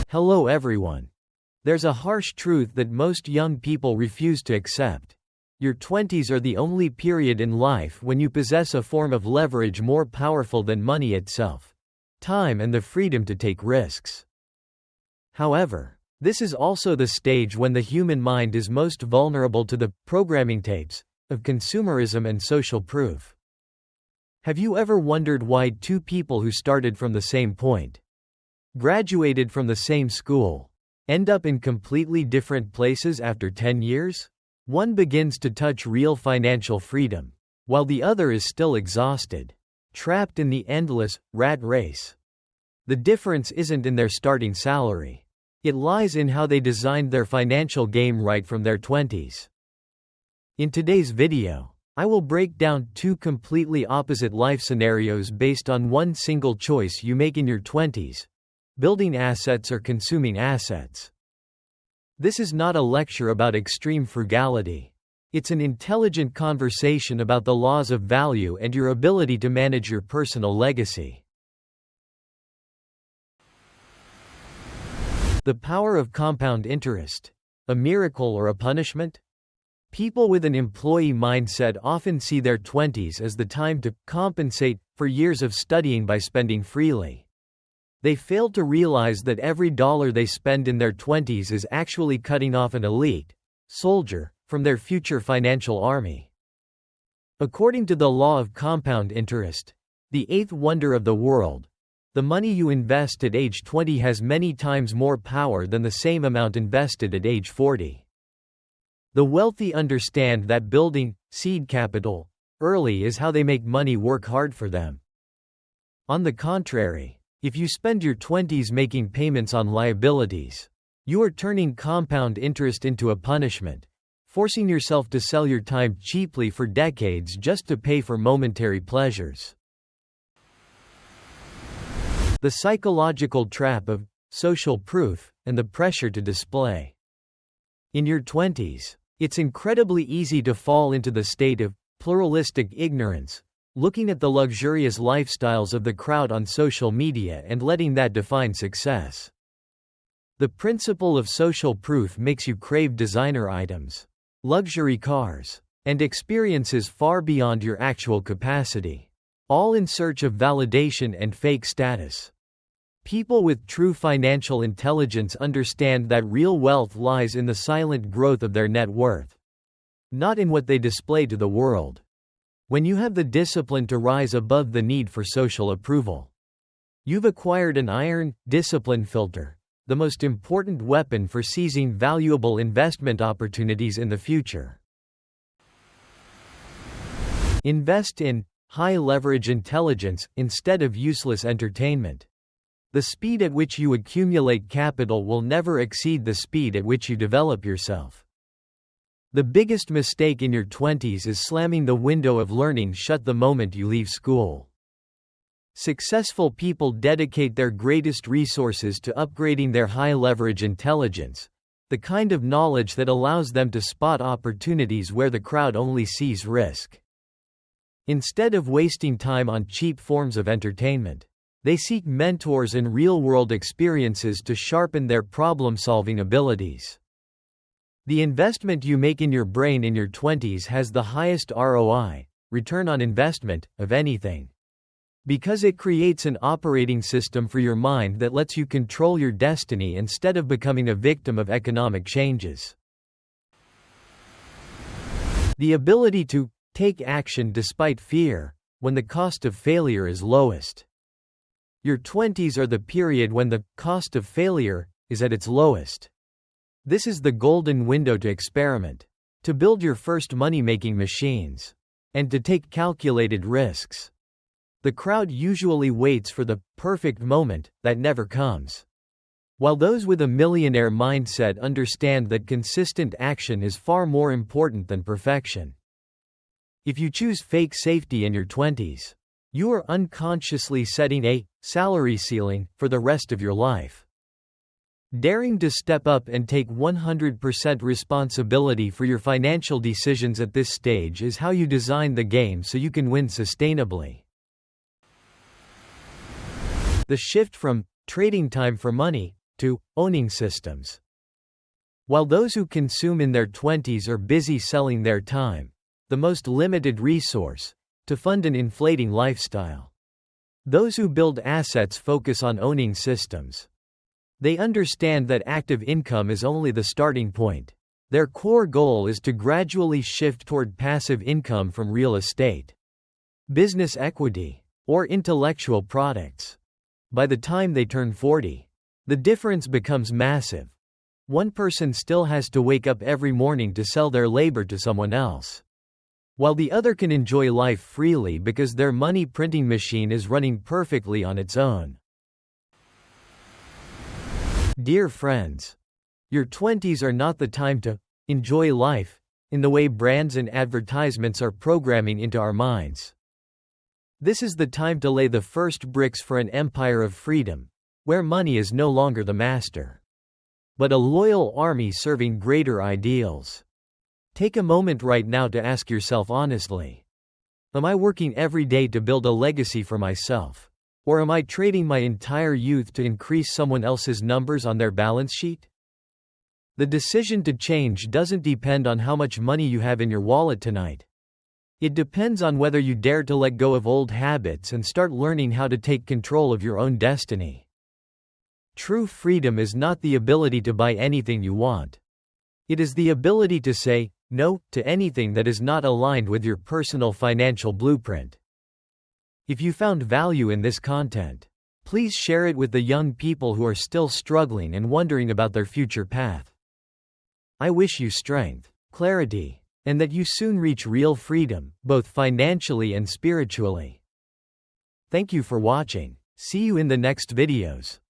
Hello everyone. There's a harsh truth that most young people refuse to accept. Your 20s are the only period in life when you possess a form of leverage more powerful than money itself: time and the freedom to take risks. However, this is also the stage when the human mind is most vulnerable to the programming tapes of consumerism and social proof. Have you ever wondered why two people who started from the same point, graduated from the same school, end up in completely different places after 10 years? One begins to touch real financial freedom, while the other is still exhausted, trapped in the endless rat race. The difference isn't in their starting salary. It lies in how they designed their financial game right from their 20s. In today's video, I will break down two completely opposite life scenarios based on one single choice you make in your 20s: building assets or consuming assets. This is not a lecture about extreme frugality. It's an intelligent conversation about the laws of value and your ability to manage your personal legacy. The power of compound interest. A miracle or a punishment? People with an employee mindset often see their 20s as the time to compensate for years of studying by spending freely. They fail to realize that every dollar they spend in their 20s is actually cutting off an elite soldier from their future financial army. According to the law of compound interest, the eighth wonder of the world, the money you invest at age 20 has many times more power than the same amount invested at age 40. The wealthy understand that building seed capital early is how they make money work hard for them. On the contrary, if you spend your 20s making payments on liabilities, you are turning compound interest into a punishment, forcing yourself to sell your time cheaply for decades just to pay for momentary pleasures. The psychological trap of social proof and the pressure to display. In your 20s, it's incredibly easy to fall into the state of pluralistic ignorance, looking at the luxurious lifestyles of the crowd on social media and letting that define success. The principle of social proof makes you crave designer items, luxury cars, and experiences far beyond your actual capacity, all in search of validation and fake status. People with true financial intelligence understand that real wealth lies in the silent growth of their net worth, not in what they display to the world. When you have the discipline to rise above the need for social approval, you've acquired an iron discipline filter, the most important weapon for seizing valuable investment opportunities in the future. Invest in high-leverage intelligence instead of useless entertainment. The speed at which you accumulate capital will never exceed the speed at which you develop yourself. The biggest mistake in your 20s is slamming the window of learning shut the moment you leave school. Successful people dedicate their greatest resources to upgrading their high-leverage intelligence, the kind of knowledge that allows them to spot opportunities where the crowd only sees risk. Instead of wasting time on cheap forms of entertainment, they seek mentors and real-world experiences to sharpen their problem-solving abilities. The investment you make in your brain in your 20s has the highest ROI, return on investment, of anything. Because it creates an operating system for your mind that lets you control your destiny instead of becoming a victim of economic changes. The ability to take action despite fear, when the cost of failure is lowest. Your 20s are the period when the cost of failure is at its lowest. This is the golden window to experiment, to build your first money-making machines, and to take calculated risks. The crowd usually waits for the perfect moment that never comes, while those with a millionaire mindset understand that consistent action is far more important than perfection. If you choose fake safety in your 20s, you are unconsciously setting a salary ceiling for the rest of your life. Daring to step up and take 100% responsibility for your financial decisions at this stage is how you design the game so you can win sustainably. The shift from trading time for money to owning systems. While those who consume in their 20s are busy selling their time, the most limited resource, to fund an inflating lifestyle. Those who build assets focus on owning systems. They understand that active income is only the starting point. Their core goal is to gradually shift toward passive income from real estate, business equity, or intellectual products. By the time they turn 40, the difference becomes massive. One person still has to wake up every morning to sell their labor to someone else, while the other can enjoy life freely because their money printing machine is running perfectly on its own. Dear friends, your 20s are not the time to enjoy life in the way brands and advertisements are programming into our minds. This is the time to lay the first bricks for an empire of freedom, where money is no longer the master, but a loyal army serving greater ideals. Take a moment right now to ask yourself honestly, am I working every day to build a legacy for myself? Or am I trading my entire youth to increase someone else's numbers on their balance sheet? The decision to change doesn't depend on how much money you have in your wallet tonight. It depends on whether you dare to let go of old habits and start learning how to take control of your own destiny. True freedom is not the ability to buy anything you want. It is the ability to say no to anything that is not aligned with your personal financial blueprint. If you found value in this content, please share it with the young people who are still struggling and wondering about their future path. I wish you strength, clarity, and that you soon reach real freedom, both financially and spiritually. Thank you for watching. See you in the next videos.